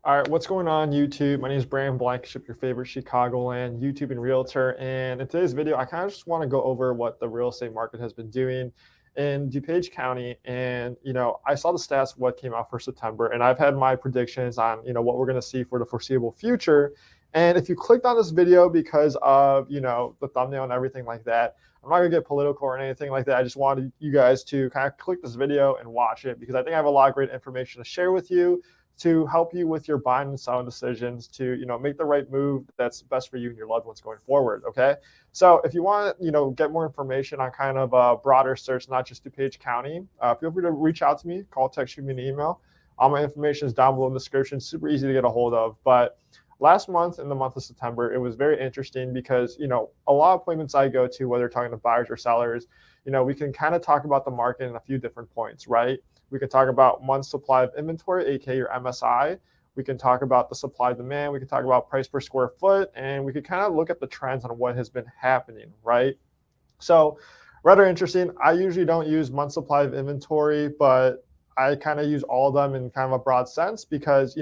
All right, what's going on YouTube? My name is Brandon Blankenship, your favorite Chicagoland YouTube and realtor. And in today's video, I kind of just want to go over what the real estate market has been doing in DuPage County. And, I saw the stats, what came out for September, and I've had my predictions on, what we're going to see for the foreseeable future. And if you clicked on this video because of, the thumbnail and everything like that, I'm not going to get political or anything like that. I just wanted you guys to kind of click this video and watch it because I think I have a lot of great information to share with you to help you with your buying and selling decisions to make the right move that's best for you and your loved ones going forward. Okay, so if you want to get more information on kind of a broader search, not just DuPage County, feel free to reach out to me, call, text, shoot me an email. All my information is down below in the description. Super easy to get a hold of. But last month, in the month of September, it was very interesting because a lot of appointments I go to, whether talking to buyers or sellers, we can kind of talk about the market in a few different points, right? We can talk about month's supply of inventory, aka your MSI. We can talk about the supply demand. We can talk about price per square foot, and we could kind of look at the trends on what has been happening, right? So rather interesting. I usually don't use month supply of inventory, but I kind of use all of them in kind of a broad sense because,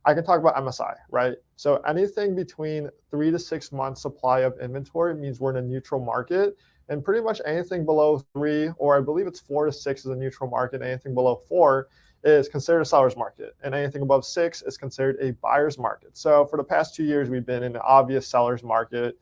I can talk about MSI, right? So anything between 3 to 6 months supply of inventory means we're in a neutral market. And pretty much anything below 3, or I believe it's 4 to 6 is a neutral market. Anything below 4 is considered a seller's market. And anything above 6 is considered a buyer's market. So for the past 2 years, we've been in an obvious seller's market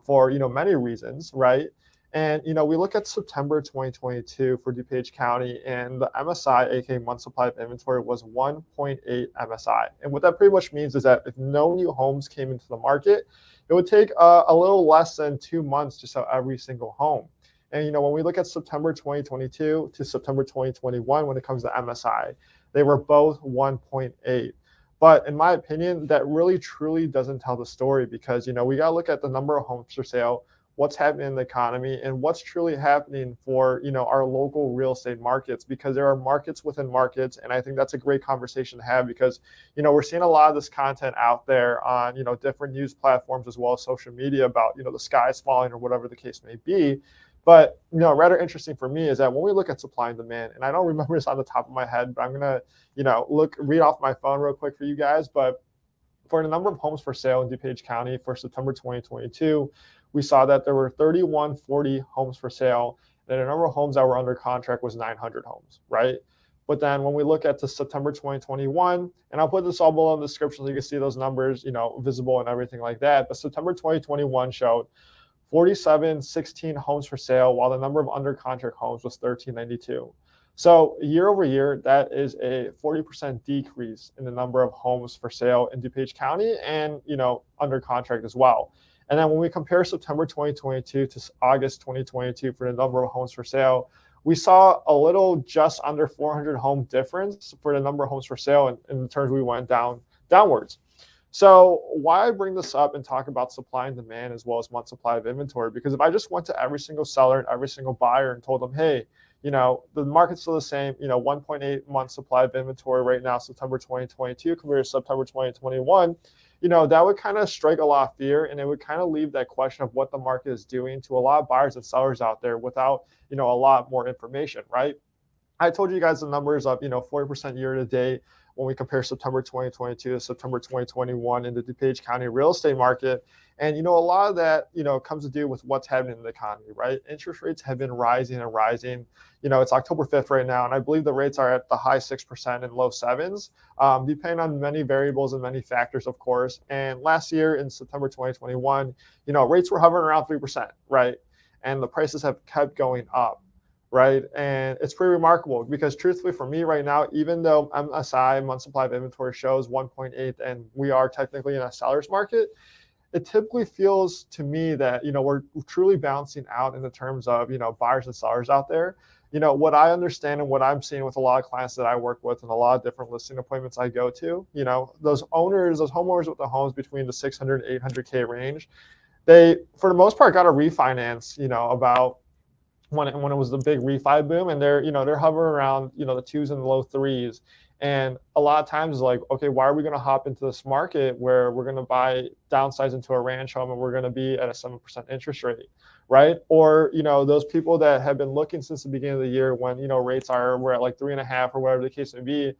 for, many reasons, right? And, we look at September 2022 for DuPage County, and the MSI, aka month supply of inventory, was 1.8 MSI. And what that pretty much means is that if no new homes came into the market, it would take a little less than 2 months to sell every single home. And, when we look at September 2022 to September 2021, when it comes to MSI, they were both 1.8. But in my opinion, that really truly doesn't tell the story because, we got to look at the number of homes for sale, what's happening in the economy, and what's truly happening for our local real estate markets, because there are markets within markets. And I think that's a great conversation to have because we're seeing a lot of this content out there on different news platforms as well as social media about the sky is falling or whatever the case may be. But rather interesting for me is that when we look at supply and demand, and I don't remember this on the top of my head, but I'm gonna read off my phone real quick for you guys. But for the number of homes for sale in DuPage County for September 2022, we saw that there were 3140 homes for sale, and the number of homes that were under contract was 900 homes, right? But then when we look at the September 2021, and I'll put this all below in the description so you can see those numbers, visible and everything like that. But September 2021 showed 4716 homes for sale, while the number of under contract homes was 1392. So year over year, that is a 40% decrease in the number of homes for sale in DuPage County and, under contract as well. And then when we compare September 2022 to August 2022 for the number of homes for sale, we saw a little just under 400 home difference for the number of homes for sale, and in terms we went downwards. So why I bring this up and talk about supply and demand as well as month supply of inventory, because if I just went to every single seller and every single buyer and told them, hey, the market's still the same, 1.8 month supply of inventory right now, September 2022 compared to September 2021, that would kind of strike a lot of fear, and it would kind of leave that question of what the market is doing to a lot of buyers and sellers out there without, a lot more information, right? I told you guys the numbers of 40% year to date when we compare September 2022 to September 2021 in the DuPage County real estate market. And a lot of that comes to do with what's happening in the economy, right? Interest rates have been rising and rising. It's October 5th right now, and I believe the rates are at the high 6% and low 7s, depending on many variables and many factors, of course. And last year in September 2021, rates were hovering around 3%, right? And the prices have kept going up, right? And it's pretty remarkable because truthfully for me right now, even though MSI, month supply of inventory, shows 1.8 and we are technically in a seller's market, it typically feels to me that, we're truly balancing out in the terms of, buyers and sellers out there. What I understand and what I'm seeing with a lot of clients that I work with and a lot of different listing appointments I go to, those homeowners with the homes between the 600 and 800K range, they, for the most part, got a refinance, about when it was the big refi boom, and they're hovering around the twos and the low threes. And a lot of times it's like, okay, why are we going to hop into this market where we're going to buy downsize into a ranch home and we're going to be at a 7% interest rate, right? Or those people that have been looking since the beginning of the year when rates we're at like 3.5 or whatever the case may be,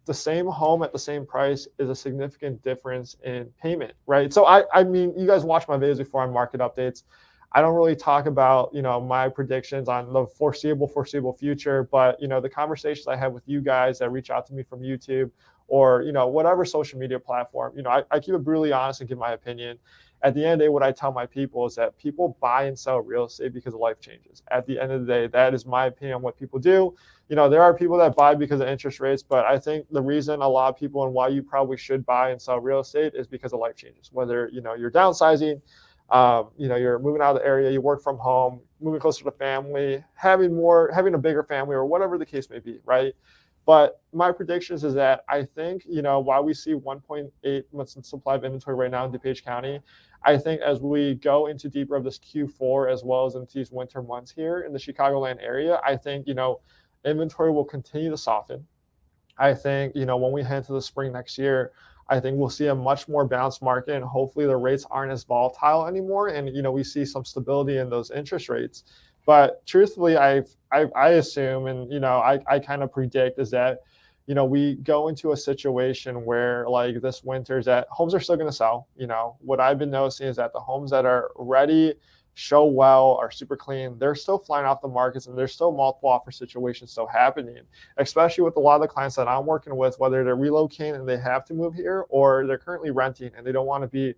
the same home at the same price is a significant difference in payment, right? So I mean, you guys watch my videos before on market updates. I don't really talk about, my predictions on the foreseeable future, but, the conversations I have with you guys that reach out to me from YouTube or, whatever social media platform, I keep it brutally honest and give my opinion. At the end of the day, what I tell my people is that people buy and sell real estate because of life changes. At the end of the day, that is my opinion on what people do. There are people that buy because of interest rates, but I think the reason a lot of people and why you probably should buy and sell real estate is because of life changes. Whether, you're downsizing, you're moving out of the area, you work from home, moving closer to family, having a bigger family, or whatever the case may be, right? But my predictions is that I think, while we see 1.8 months in supply of inventory right now in DuPage County, I think as we go into deeper of this Q4 as well as into these winter months here in the Chicagoland area, I think, inventory will continue to soften. I think, when we head to the spring next year, I think we'll see a much more balanced market, and hopefully the rates aren't as volatile anymore. And, we see some stability in those interest rates. But truthfully, I assume, and, I kind of predict is that, we go into a situation where like this winter is that homes are still going to sell. What I've been noticing is that the homes that are ready, show well, are super clean, they're still flying off the markets, and there's still multiple offer situations still happening, especially with a lot of the clients that I'm working with, whether they're relocating and they have to move here, or they're currently renting and they don't want to be,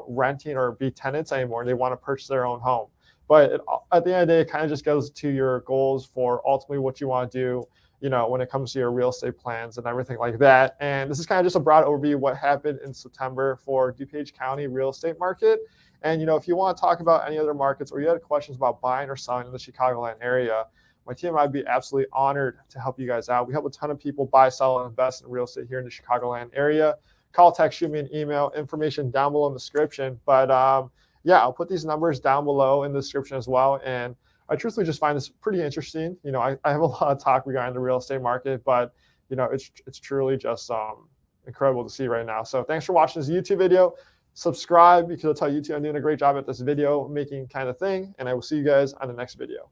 renting or be tenants anymore. They want to purchase their own home. But at the end of the day, it kind of just goes to your goals for ultimately what you want to do, when it comes to your real estate plans and everything like that. And this is kind of just a broad overview of what happened in September for DuPage County real estate market. And, if you want to talk about any other markets or you had questions about buying or selling in the Chicagoland area, my team and I would be absolutely honored to help you guys out. We help a ton of people buy, sell, and invest in real estate here in the Chicagoland area. Call, text, shoot me an email, information down below in the description. But yeah, I'll put these numbers down below in the description as well. And I truthfully just find this pretty interesting. I have a lot of talk regarding the real estate market, but, it's truly just incredible to see right now. So thanks for watching this YouTube video. Subscribe because it'll tell YouTube I'm doing a great job at this video making kind of thing. And I will see you guys on the next video.